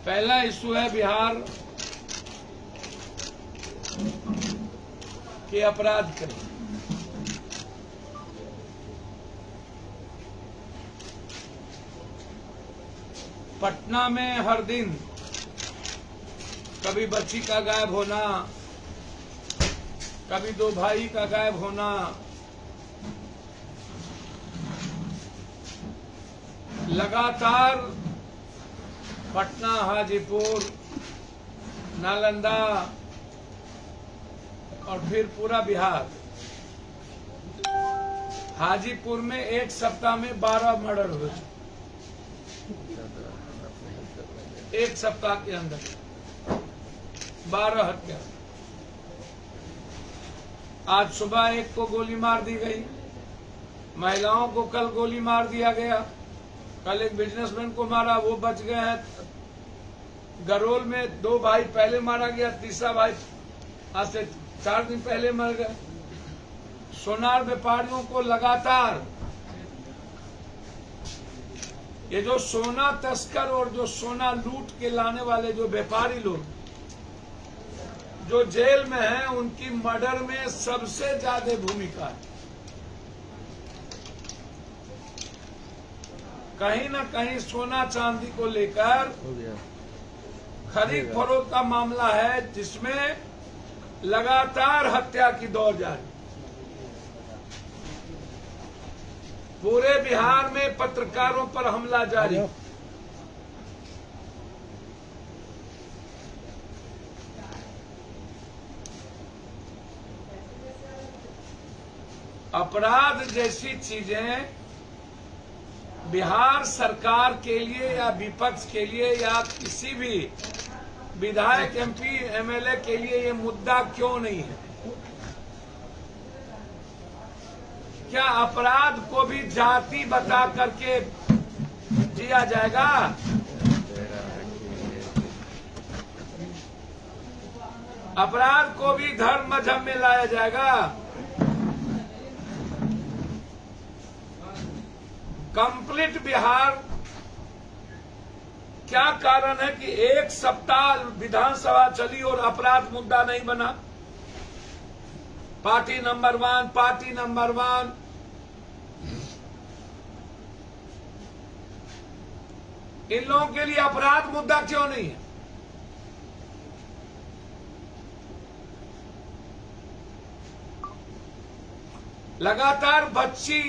पहला इशू है बिहार के अपराध के। पटना में हर दिन कभी बच्ची का गायब होना, कभी दो भाई का गायब होना, लगातार पटना, हाजीपुर, नालंदा और फिर पूरा बिहार। हाजीपुर में एक सप्ताह में 12 मर्डर हुए, एक सप्ताह के अंदर 12 हत्या। आज सुबह एक को गोली मार दी गई, महिलाओं को कल गोली मार दिया गया, कल एक बिजनेसमैन को मारा, वो बच गए हैं। गरोल में 2 भाई पहले मारा गया, तीसरा भाई आज से 4 दिन पहले मर गए। सोनार व्यापारियों को लगातार ये जो सोना तस्कर और जो सोना लूट के लाने वाले जो व्यापारी लोग जो जेल में हैं, उनकी मर्डर में सबसे ज्यादा भूमिका है। कहीं न कहीं सोना चांदी को लेकर खरीद फरोख्त का मामला है, जिसमें लगातार हत्या की दौड़ जारी। पूरे बिहार में पत्रकारों पर हमला जारी। अपराध जैसी चीजें बिहार सरकार के लिए या विपक्ष के लिए या किसी भी विधायक, एमपी, एमएलए के लिए ये मुद्दा क्यों नहीं है? क्या अपराध को भी जाति बता करके जिया जाएगा? अपराध को भी धर्म मजहब में लाया जाएगा? कंप्लीट बिहार, क्या कारण है कि एक सप्ताह विधानसभा चली और अपराध मुद्दा नहीं बना? Party number 1, party number 1। इन लोगों के लिए अपराध मुद्दा क्यों नहीं है? लगातार बच्ची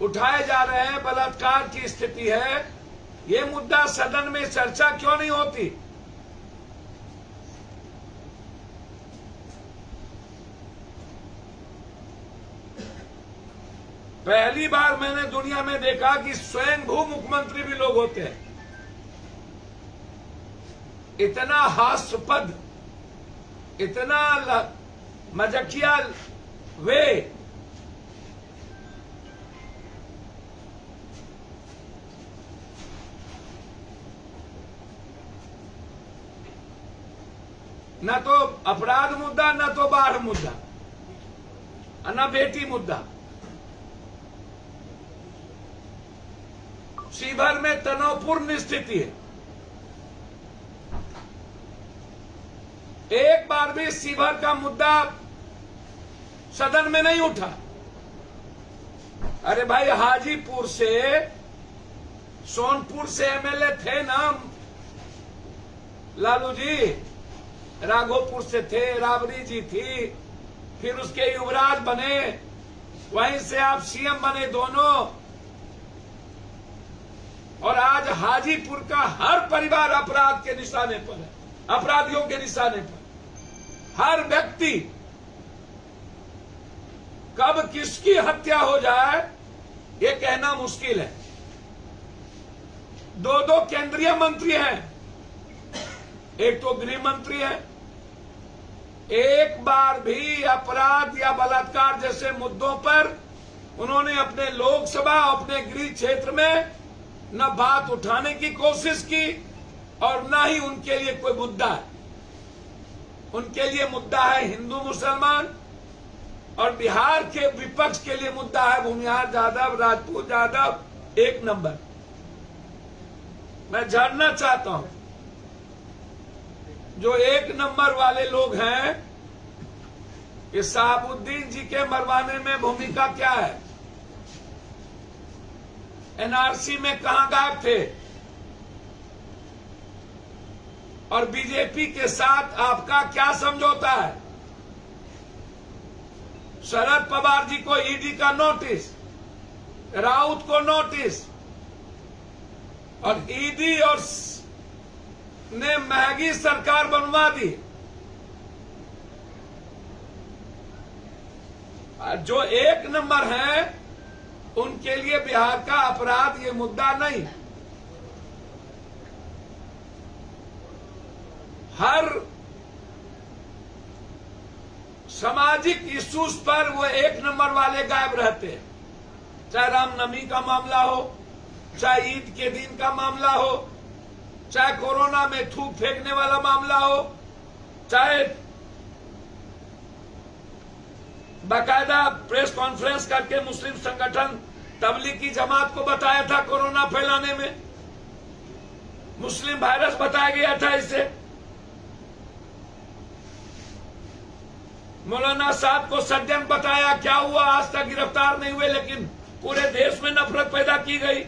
उठाए जा रहे हैं, बलात्कार की स्थिति है, ये मुद्दा सदन में चर्चा क्यों नहीं होती? पहली बार मैंने दुनिया में देखा कि स्वयंभू मुख्यमंत्री भी लोग होते हैं। इतना हास्यास्पद, इतना मजाकिया वे, न तो अपराध मुद्दा, न तो बाढ़ मुद्दा, न बेटी मुद्दा। शिवहर में तनावपूर्ण स्थिति है। एक बार भी शिवहर का मुद्दा सदन में नहीं उठा। अरे भाई, हाजीपुर से, सोनपुर से एमएलए थे ना लालू जी, राघोपुर से थे, राबड़ी जी थी, फिर उसके युवराज बने, वहीं से आप सीएम बने दोनों, और आज हाजीपुर का हर परिवार अपराध के निशाने पर है, अपराधियों के निशाने पर। हर व्यक्ति, कब किसकी हत्या हो जाए ये कहना मुश्किल है। 2 केंद्रीय मंत्री हैं, एक तो गृह मंत्री है। एक बार भी अपराध या बलात्कार जैसे मुद्दों पर उन्होंने अपने लोकसभा, अपने गृह क्षेत्र में न बात उठाने की कोशिश की और न ही उनके लिए कोई मुद्दा है। उनके लिए मुद्दा है हिंदू मुसलमान, और बिहार के विपक्ष के लिए मुद्दा है भूमिहार यादव, राजपूत यादव, 1 नंबर। मैं जानना चाहता हूं, जो एक नंबर वाले लोग हैं, कि शहाबुद्दीन जी के मरवाने में भूमिका क्या है? एनआरसी में कहां गायब थे? और बीजेपी के साथ आपका क्या समझौता है? शरद पवार जी को ईडी का नोटिस, राउत को नोटिस, और ईडी और ने महंगी सरकार बनवा दी। जो एक नंबर हैं, उनके लिए बिहार का अपराध ये मुद्दा नहीं। हर सामाजिक इश्यूज पर वो एक नंबर वाले गायब रहते हैं। चाहे रामनवमी का मामला हो, चाहे ईद के दिन का मामला हो, चाहे कोरोना में थूक फेंकने वाला मामला हो, चाहे बाकायदा प्रेस कॉन्फ्रेंस करके मुस्लिम संगठन तबलीगी जमात को बताया था कोरोना फैलाने में, मुस्लिम वायरस बताया गया था इसे। मौलाना साहब को सज्जन बताया, क्या हुआ? आज तक गिरफ्तार नहीं हुए, लेकिन पूरे देश में नफरत पैदा की गई।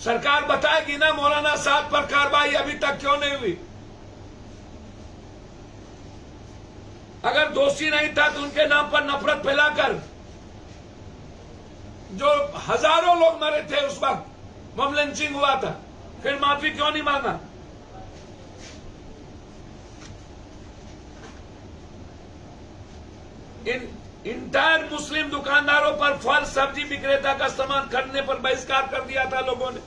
सरकार बताएगी ना मौलाना साहब पर कार्रवाई अभी तक क्यों नहीं हुई? अगर दोषी नहीं था तो उनके नाम पर नफरत फैलाकर जो हजारों लोग मरे थे उस वक्त बम लिंचिंग हुआ था, फिर माफी क्यों नहीं मांगा? इन इंटायर मुस्लिम दुकानदारों पर फल सब्जी विक्रेता का सामान खरीदने पर बहिष्कार कर दिया था लोगों ने।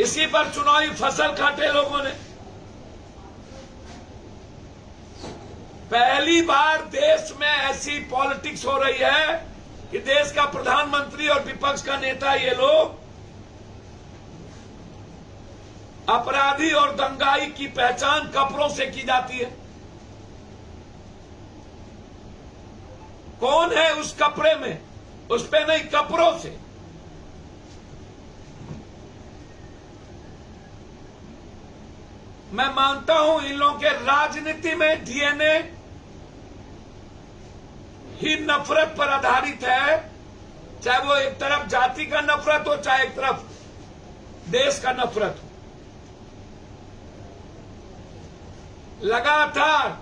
इसी पर चुनावी फसल काटे लोगों ने। पहली बार देश में ऐसी पॉलिटिक्स हो रही है कि देश का प्रधानमंत्री और विपक्ष का नेता ये लोग अपराधी और दंगाई की पहचान कपड़ों से की जाती है। कौन है उस कपड़े में? उस पे नहीं, कपड़ों से। मैं मानता हूं इन लोगों के राजनीति में डीएनए ही नफरत पर आधारित है, चाहे वो एक तरफ जाति का नफरत हो, चाहे एक तरफ देश का नफरत हो। लगातार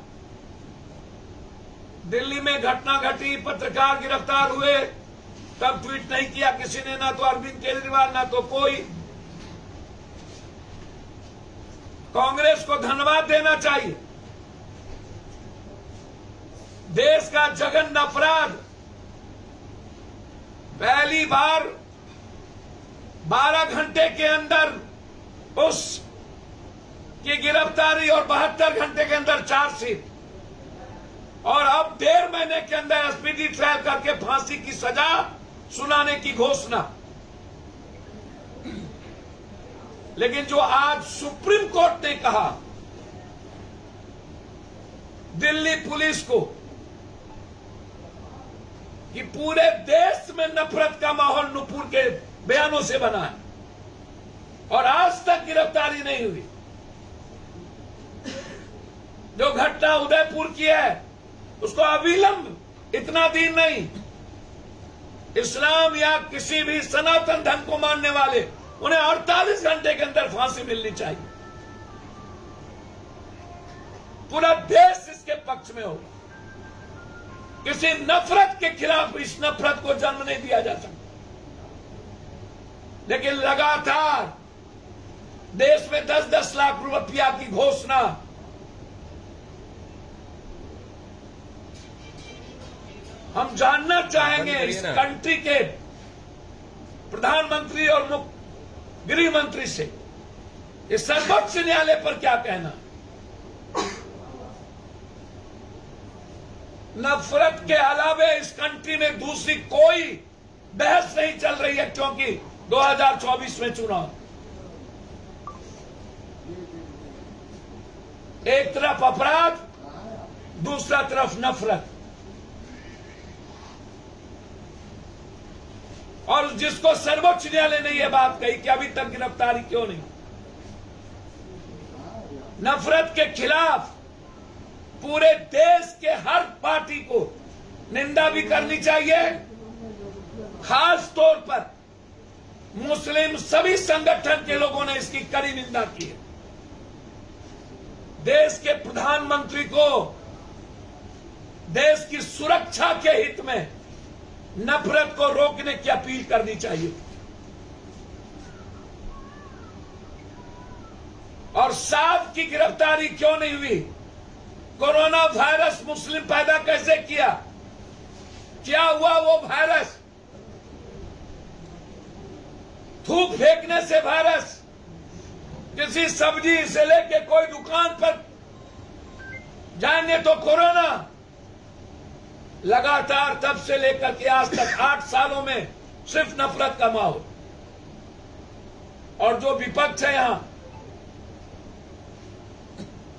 दिल्ली में घटना घटी, पत्रकार गिरफ्तार हुए, तब ट्वीट नहीं किया किसी ने, ना तो अरविंद केजरीवाल, ना तो कोई। कांग्रेस को धन्यवाद देना चाहिए। देश का जघन्य अपराध पहली बार 12 घंटे के अंदर उस की गिरफ्तारी और 72 घंटे के अंदर चार्जशीट, और अब 1.5 महीने के अंदर स्पीडी ट्रायल करके फांसी की सजा सुनाने की घोषणा। लेकिन जो आज सुप्रीम कोर्ट ने कहा दिल्ली पुलिस को कि पूरे देश में नफरत का माहौल नुपुर के बयानों से बना है और आज तक गिरफ्तारी नहीं हुई। जो घटना उदयपुर की है उसको अविलंब, इतना दिन नहीं, इस्लाम या किसी भी सनातन धर्म को मानने वाले उन्हें 48 घंटे के अंदर फांसी मिलनी चाहिए। पूरा देश इसके पक्ष में होगा। किसी नफरत के खिलाफ इस नफरत को जन्म नहीं दिया जा सकता। लेकिन लगातार देश में 10-10 लाख रुपया की घोषणा, हम जानना चाहेंगे इस कंट्री के प्रधानमंत्री और गृह मंत्री से इस सर्वोच्च न्यायालय पर क्या कहना। नफरत के अलावे इस कंट्री में दूसरी कोई बहस नहीं चल रही है, क्योंकि 2024 में चुनाव, एक तरफ अपराध, दूसरा तरफ नफरत। और जिसको सर्वोच्च न्यायालय ने यह बात कही कि अभी तक गिरफ्तारी क्यों नहीं। नफरत के खिलाफ पूरे देश के हर पार्टी को निंदा भी करनी चाहिए, खास तौर पर मुस्लिम सभी संगठन के लोगों ने इसकी कड़ी निंदा की है। देश के प्रधानमंत्री को देश की सुरक्षा के हित में नफरत को रोकने की अपील करनी चाहिए। और साहब की गिरफ्तारी क्यों नहीं हुई? कोरोना वायरस मुस्लिम पैदा कैसे किया? क्या हुआ वो वायरस? थूक फेंकने से वायरस? किसी सब्जी से लेके कोई दुकान पर जाएंगे तो कोरोना? लगातार तब से लेकर के आज तक 8 सालों में सिर्फ नफरत का माहौल। और जो विपक्ष है यहां,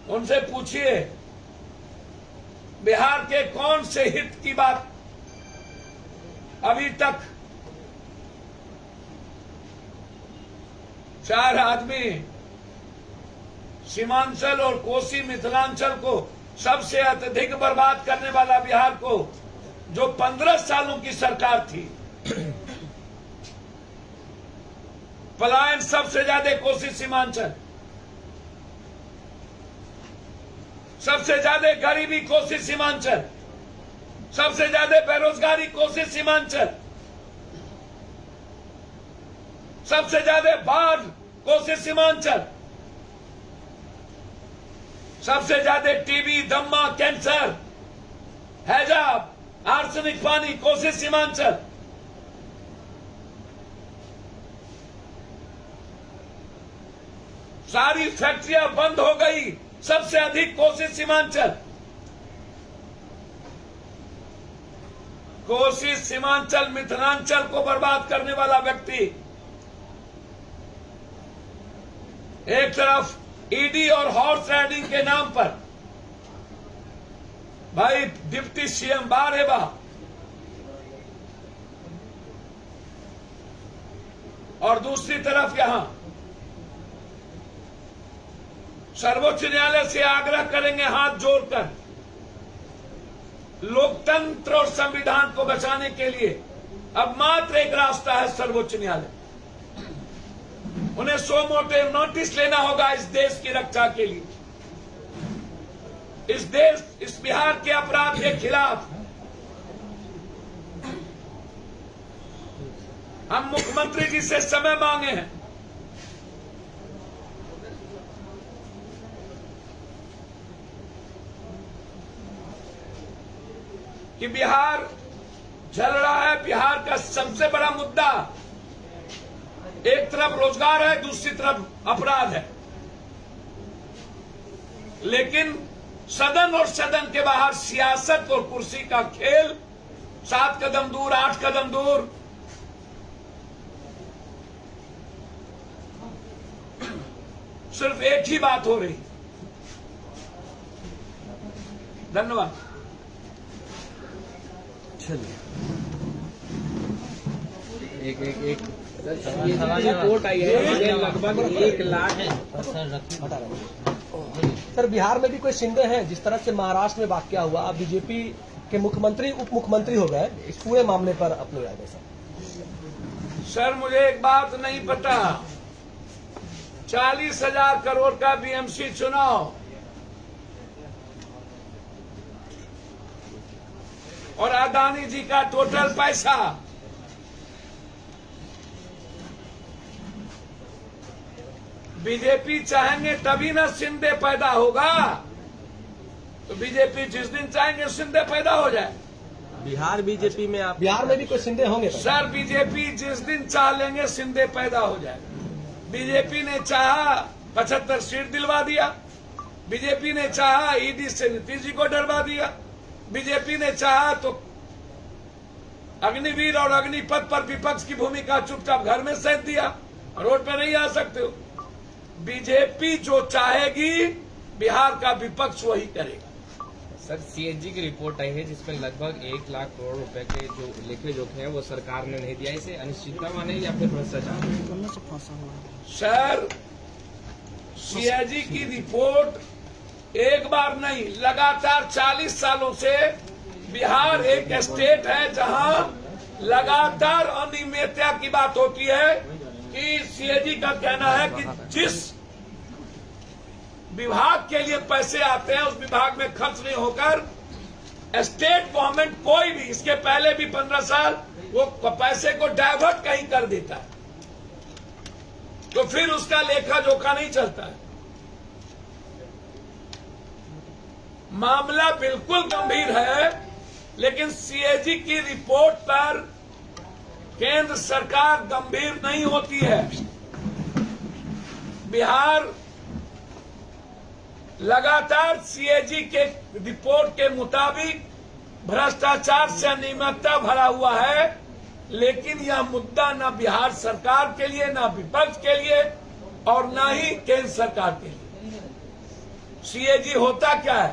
उनसे पूछिए बिहार के कौन से हित की बात अभी तक 4 आदमी सीमांचल और कोसी मिथिलांचल को सबसे अत्यधिक बर्बाद करने वाला बिहार को, जो 15 सालों की सरकार थी, पलायन सबसे ज्यादा कोसी सीमांचल, सबसे ज्यादा गरीबी कोसी सीमांचल, सबसे ज्यादा बेरोजगारी कोसी सीमांचल, सबसे ज्यादा बाढ़ कोसी सीमांचल, सबसे ज्यादा टीबी, दम्मा, कैंसर, हैजा, आर्सेनिक पानी कोसी सीमांचल। सारी फैक्ट्रियां बंद हो गई, सबसे अधिक कोसी सीमांचल। कोसी सीमांचल मिथिलांचल को बर्बाद करने वाला व्यक्ति एक तरफ ईडी और हॉर्स राइडिंग के नाम पर भाई डिप्टी सीएम बार है बा, और दूसरी तरफ यहां सर्वोच्च न्यायालय से आग्रह करेंगे हाथ जोड़कर, लोकतंत्र और संविधान को बचाने के लिए अब मात्र एक रास्ता है सर्वोच्च न्यायालय। उन्हें सो मोटे नोटिस लेना होगा इस देश की रक्षा के लिए, इस बिहार के अपराध के खिलाफ। हम मुख्यमंत्री जी से समय मांगे हैं, कि बिहार जल रहा है। बिहार का सबसे बड़ा मुद्दा एक तरफ रोजगार है, दूसरी तरफ अपराध है, लेकिन सदन और सदन के बाहर सियासत और कुर्सी का खेल 7 कदम दूर, 8 कदम दूर। सिर्फ एक ही बात हो रही। धन्यवाद। एक रिपोर्ट आई है लगभग 1 लाख। सर, बिहार में भी कोई शिंदे हैं? जिस तरह से महाराष्ट्र में वाकया हुआ, आप बीजेपी के मुख्यमंत्री उप मुख्यमंत्री हो गए, इस पूरे मामले पर अपनी राय दें सर। सर, मुझे एक बात नहीं पता, 40,000 करोड़ का बीएमसी चुनाव और अदानी जी का टोटल पैसा, बीजेपी चाहेंगे तभी ना शिंदे पैदा होगा। तो बीजेपी जिस दिन चाहेंगे शिंदे पैदा हो जाए। बिहार बीजेपी में आप बिहार में भी कोई शिंदे होंगे सर? बीजेपी जिस दिन चाह लेंगे शिंदे पैदा हो जाए। बीजेपी ने चाहा 75 सीट दिलवा दिया, बीजेपी ने चाहा ईडी से नीतीश जी को डरवा दिया, बीजेपी ने चाहा तो अग्निवीर और अग्निपथ पर विपक्ष की भूमिका चुपचाप घर में सैंत दिया, रोड पे नहीं आ सकते हो। बीजेपी जो चाहेगी बिहार का विपक्ष वही करेगा। सर सीएजी की रिपोर्ट आई है जिसमें लगभग 1 लाख करोड़ रुपए के जो लेखे जोखे हैं वो सरकार ने नहीं दिया। इसे अनिश्चितता माने या फिर भ्रष्टाचार? सर, सीएजी की रिपोर्ट एक बार नहीं, लगातार 40 सालों से बिहार एक स्टेट है जहां लगातार अनियमितता की बात होती है कि सीएजी का कहना है कि जिस विभाग के लिए पैसे आते हैं उस विभाग में खर्च नहीं होकर स्टेट गवर्नमेंट कोई भी, इसके पहले भी 15 साल वो पैसे को डाइवर्ट कहीं कर देता है, तो फिर उसका लेखा जोखा नहीं चलता है। मामला बिल्कुल गंभीर है, लेकिन सीएजी की रिपोर्ट पर केंद्र सरकार गंभीर नहीं होती है। बिहार लगातार सीएजी के रिपोर्ट के मुताबिक भ्रष्टाचार से अनियमितता भरा हुआ है, लेकिन यह मुद्दा न बिहार सरकार के लिए, न विपक्ष के लिए और न ही केंद्र सरकार के लिए। सीएजी होता क्या है?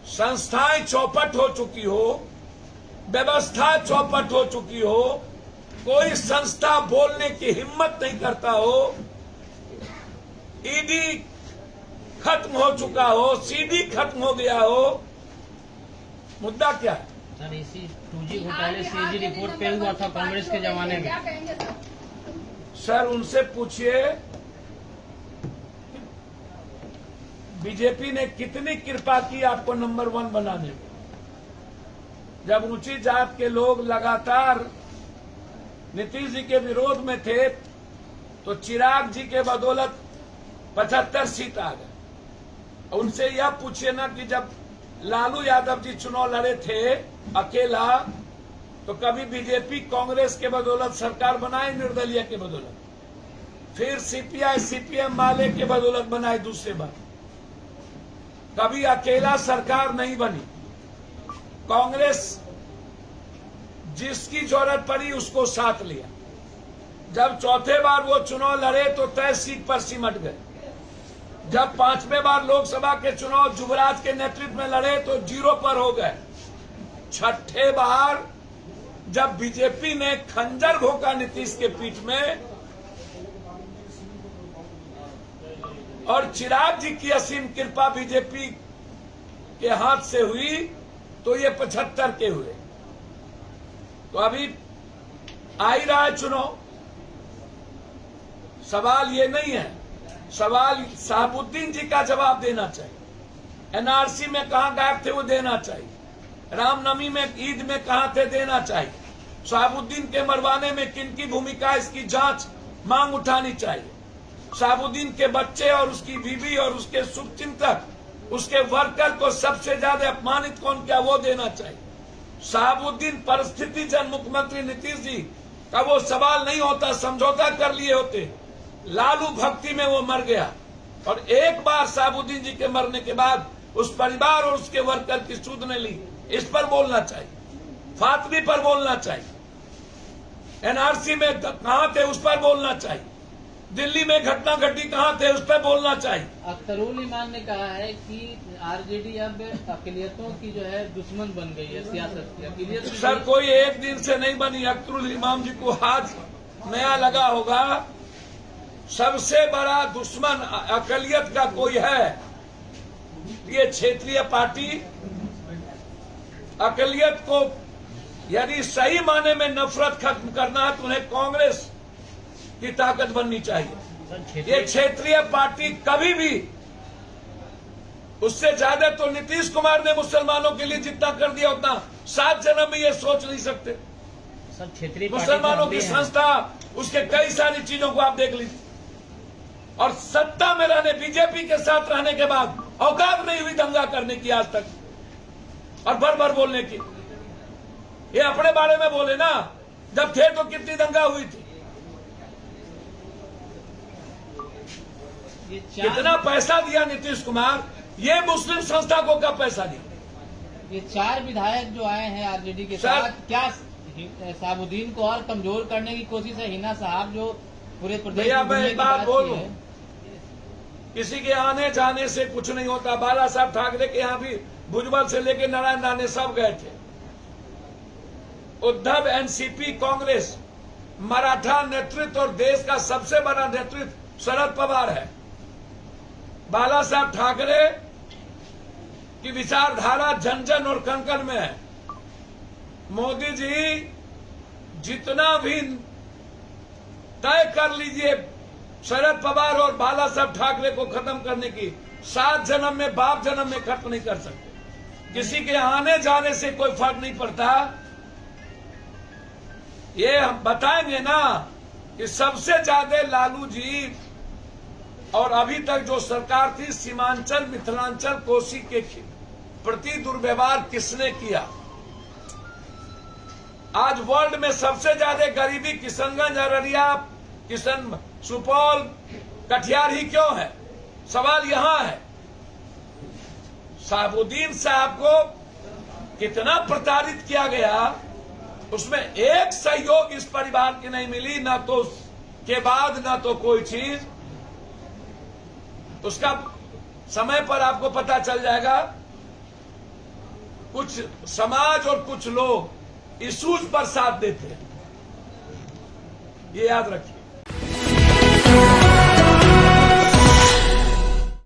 संस्थाएं चौपट हो चुकी हो, व्यवस्था चौपट हो चुकी हो, कोई संस्था बोलने की हिम्मत नहीं करता हो, ईडी खत्म हो चुका हो, सीडी खत्म हो गया हो, मुद्दा क्या है? सर, इसी 2G घोटाले सीएजी रिपोर्ट पे हुआ था कांग्रेस के जमाने में। सर, उनसे पूछिए बीजेपी ने कितनी कृपा की आपको नंबर 1 बनाने में। जब ऊंची जात के लोग लगातार नीतीश जी के विरोध में थे तो चिराग जी के बदौलत 75 सीट आ गए। उनसे यह पूछिए ना कि जब लालू यादव जी चुनाव लड़े थे अकेला, तो कभी बीजेपी कांग्रेस के बदौलत सरकार बनाई, निर्दलीय के बदौलत, फिर सीपीआई सीपीएम वाले के बदौलत बनाई दूसरे बार, कभी अकेला सरकार नहीं बनी। कांग्रेस जिसकी जरूरत पड़ी उसको साथ लिया। जब चौथे बार वो चुनाव लड़े तो तय सीट पर सिमट गए। जब 5वें बार लोकसभा के चुनाव युवराज के नेतृत्व में लड़े तो 0 पर हो गए। 6ठे बार जब बीजेपी ने खंजर घोंका नीतीश के पीठ में और चिराग जी की असीम कृपा बीजेपी के हाथ से हुई तो ये 75 के हुए। तो अभी आ ही रहा है चुनाव। सवाल ये नहीं है, सवाल शहाबुद्दीन जी का जवाब देना चाहिए। एनआरसी में कहां गायब थे वो देना चाहिए। रामनवमी में, ईद में कहां थे देना चाहिए। शहाबुद्दीन के मरवाने में किनकी भूमिका, इसकी जांच मांग उठानी चाहिए। शहाबुद्दीन के बच्चे और उसकी बीवी और उसके शुभचिंतक, उसके वर्कर को सबसे ज्यादा अपमानित कौन किया वो देना चाहिए। शहाबुद्दीन परिस्थिति जन मुख्यमंत्री नीतीश जी का वो सवाल नहीं होता, समझौता कर लिए होते। लालू भक्ति में वो मर गया और एक बार शहाबुद्दीन जी के मरने के बाद उस परिवार और उसके वर्कर की सुध ने ली, इस पर बोलना चाहिए। फातमी पर बोलना चाहिए। एनआरसी में कहां थे उस पर बोलना चाहिए। दिल्ली में घटना घटी कहां थे उस पर बोलना चाहिए। अख्तरुल इमान ने कहा है कि आरजेडी अब अकलियतों की जो है दुश्मन बन गई है, सियासत की अकलियत। सर, कोई एक दिन से नहीं बनी। अख्तरुल इमाम जी को आज नया लगा होगा। सबसे बड़ा दुश्मन अकलियत का कोई है, ये क्षेत्रीय पार्टी। अकलियत को यदि सही माने में नफरत खत्म करना है तो उन्हें कांग्रेस की ताकत बननी चाहिए। ये क्षेत्रीय पार्टी कभी भी, उससे ज्यादा तो नीतीश कुमार ने मुसलमानों के लिए जितना कर दिया उतना 7 जन्म में ये सोच नहीं सकते। मुसलमानों की संस्था, उसके कई सारी चीजों को आप देख लीजिए। और सत्ता में रहने, बीजेपी के साथ रहने के बाद औकात नहीं हुई दंगा करने की आज तक और भर भर बोलने की। ये अपने बारे में बोले ना, जब थे तो कितनी दंगा हुई थी। कितना पैसा दिया नीतीश कुमार, ये मुस्लिम संस्था को कब पैसा दिया? ये 4 विधायक जो आए हैं आरजेडी के साथ, क्या शहाबुद्दीन को और कमजोर करने की कोशिश है? हिना साहब जो पूरे प्रदेश भैया मैं एक बात बोलूं, किसी के आने जाने से कुछ नहीं होता। बाला साहब ठाकरे के यहाँ भी भुजबल से लेकर नारायण राणे सब गए थे। उद्धव, एनसीपी, कांग्रेस, मराठा नेतृत्व और देश का सबसे बड़ा नेतृत्व शरद पवार है। बाला साहब ठाकरे की विचारधारा जन जन और कण कण में है। मोदी जी जितना भी तय कर लीजिए शरद पवार और बाला साहब ठाकरे को खत्म करने की, 7 जन्म में बाप जन्म में खत्म नहीं कर सकते। किसी के आने जाने से कोई फर्क नहीं पड़ता। ये हम बताएंगे ना कि सबसे ज्यादा लालू जी और अभी तक जो सरकार थी, सीमांचल, मिथिलांचल, कोसी के प्रति दुर्व्यवहार किसने किया। आज वर्ल्ड में सबसे ज्यादा गरीबी किशनगंज, अररिया, सुपौल, कटिहार ही क्यों है? सवाल यहां है। साहबुद्दीन साहब को कितना प्रताड़ित किया गया, उसमें एक सहयोग इस परिवार की नहीं मिली, ना तो उसके बाद ना तो कोई चीज। उसका समय पर आपको पता चल जाएगा। कुछ समाज और कुछ लोग इशूज पर साथ देते हैं, ये याद रखिए।